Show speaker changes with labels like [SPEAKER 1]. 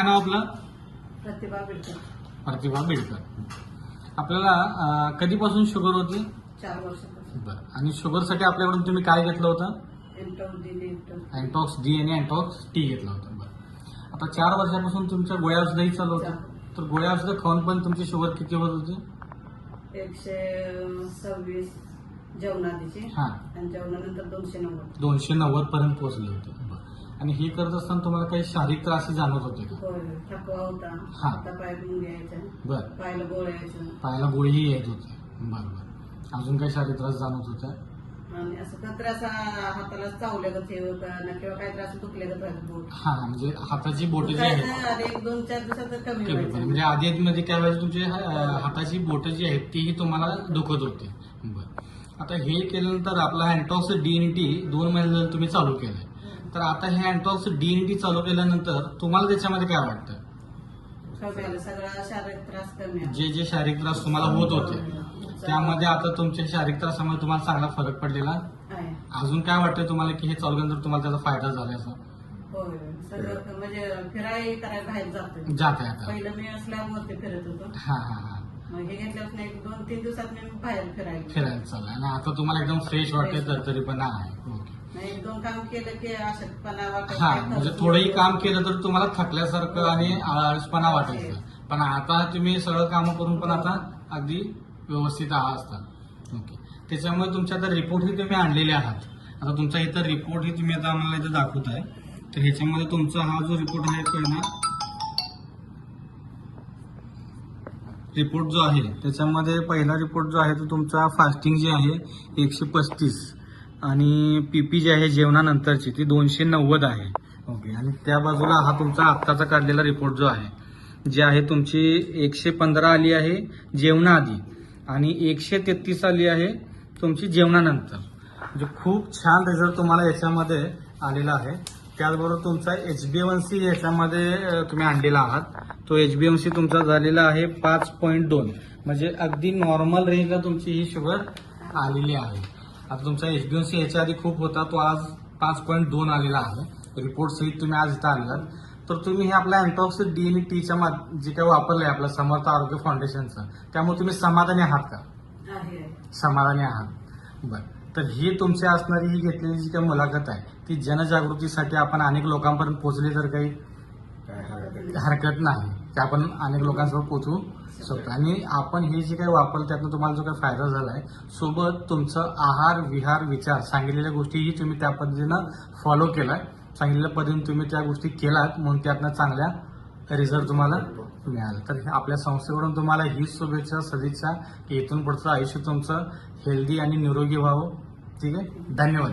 [SPEAKER 1] नाव आपलं?
[SPEAKER 2] प्रतिभा बिडकर.
[SPEAKER 1] प्रतिभा बिडकर. आपल्याला कधीपासून शुगर होती?
[SPEAKER 2] 4 वर्षापासून.
[SPEAKER 1] बरं. आणि शुगरसाठी आपल्याकडून तुम्ही काय घेतलं होतं? अँटॉक्स डी आणि अँटॉक्स टी घेतलं होतं. बरं. आता 4 वर्षापासून तुमच्या गोळ्या औषधही चालू होत्या, तर गोळ्या औषधं खाऊन पण तुमची शुगर किती होत होती?
[SPEAKER 2] 126 जेवणाआधीची.
[SPEAKER 1] हा.
[SPEAKER 2] आणि जेवणानंतर 290.
[SPEAKER 1] 290 पर्यंत पोहोचले होते. बरं. आणि हे करत असताना तुम्हाला काही शारीरिक त्रास जाणवत होते का?
[SPEAKER 2] होय, थकवा होता.
[SPEAKER 1] हा.
[SPEAKER 2] आता पाय गुंग यायचं.
[SPEAKER 1] बरं.
[SPEAKER 2] पायाला गोळ्या यायचं.
[SPEAKER 1] पायाला गोळीही येत होती. बरं बरं. अजून काही शारीरिक त्रास जाणवत होता?
[SPEAKER 2] आणि असं काहीतरी असं हाताला चावल्यागत हे होतं ना, किंवा काहीतरी असं दुखल्यागत व्हायचं बोट.
[SPEAKER 1] हा, म्हणजे हाताची बोट जी आहेत
[SPEAKER 2] आणि 1-2-4 दिवसात कमी
[SPEAKER 1] कमी पण
[SPEAKER 2] व्हायचं.
[SPEAKER 1] म्हणजे आधी मध्ये काय व्हायचं, तुमची हाताची बोट जी आहेत तीही तुम्हाला दुखत होती. बरं. आता हे केल्यानंतर आपला अँटॉक्स डी 2 महिने तुम्ही चालू केलंय, तर आता हे अँटॉक्स डी चालू केल्यानंतर तुम्हाला त्याच्यामध्ये काय वाटतं?
[SPEAKER 2] सगळा शारीरिक त्रास कमी आहे.
[SPEAKER 1] जे शारीरिक त्रास तुम्हाला होत होते त्यामध्ये आता तुमच्या शारीरिक त्रासामुळे तुम्हाला चांगला फरक पडलेला
[SPEAKER 2] आहे.
[SPEAKER 1] अजून काय वाटतं तुम्हाला की हे चालू केल्यानंतर तुम्हाला त्याचा फायदा झाला असं?
[SPEAKER 2] होय, सगळं म्हणजे फिरायला करायला बाहेर जातोय.
[SPEAKER 1] जाते आता?
[SPEAKER 2] पहिलं मी स्लॅबवरती फिरत होतो.
[SPEAKER 1] हा हा हा.
[SPEAKER 2] मग हे घेतल्यापासून 1-2-3 दिवसात मी बाहेर
[SPEAKER 1] फिरायला चाललं आणि आता तुम्हाला एकदम फ्रेश वाटते, तरतरी पण आहे. ओके.
[SPEAKER 2] 1-2 काम केलं की अशक्तपणा वाटत.
[SPEAKER 1] हा, म्हणजे थोडंही काम केलं तर तुम्हाला थकल्यासारखं आणि आळसपणा वाटायचं, पण आता तुम्ही सगळं काम करून पण आता अगदी व्यवस्थित आहात. ओके. त्याच्यामुळे तुमच्या आता रिपोर्टही तुम्ही आणलेले आहात. आता तुमचा इथं रिपोर्टही तुम्ही आता आम्हाला इथं दाखवत आहे. तर ह्याच्यामध्ये तुमचा हा जो रिपोर्ट आहे पहिला रिपोर्ट जो आहे त्याच्यामध्ये पहिला रिपोर्ट जो आहे तो तुमचा फास्टिंग जी आहे 135 आणि पीपी जी आहे जेवणानंतरची ती 290 आहे. ओके. आणि त्या बाजूला हा तुमचा आत्ताचा काढलेला रिपोर्ट जो आहे जे आहे तुमची 115 आली आहे जेवणाआधी आणि 133 आली आहे तुमची जेवणानंतर. म्हणजे खूप छान रिझल्ट तुम्हाला याच्यामध्ये आलेला आहे. त्याचबरोबर तुमचा HbA1c याच्यामध्ये तुम्ही आणलेला आहात. तो HbA1c तुमचा झालेला आहे 5.2, म्हणजे अगदी नॉर्मल रेंजला तुमची ही शुगर आलेली आहे. आता तुमचा HbA1c याच्या आधी खूप होता, तो आज 5.2 आलेला आहे. रिपोर्ट सहित तुम्ही आज इथं आलेलात. तर तुम्ही हे आपल्या अँटॉक्स डी आणि टीच्या जे काही वापरलंय आपलं समर्थ आरोग्य फाउंडेशनचं, त्यामुळे तुम्ही समाधानी आहात का? समाधानी आहात. बरं. तर ही तुमची असणारी ही घेतलेली जी काही मुलाखत आहे ती जनजागृतीसाठी आपण अनेक लोकांपर्यंत पोहोचली तर काही हरकत नाही, की आपण अनेक लोकांसोबत पोहोचू शकतो. आणि आपण हे जे काही वापरलं त्यातून तुम्हाला जो काही फायदा झाला आहे, सोबत तुमचं आहार विहार विचार सांगितलेल्या गोष्टीही तुम्ही त्या पद्धतीनं फॉलो केलाय. सांगितलेल्या पद्धतीने तुम्ही त्या गोष्टी केलात म्हणून त्यातनं चांगल्या रिझल्ट तुम्हाला मिळाला. तर आपल्या संस्थेकडून तुम्हाला हीच शुभेच्छा सदिच्छा की इथून पुढचं आयुष्य तुमचं हेल्दी आणि निरोगी व्हावं. ठीक आहे. धन्यवाद.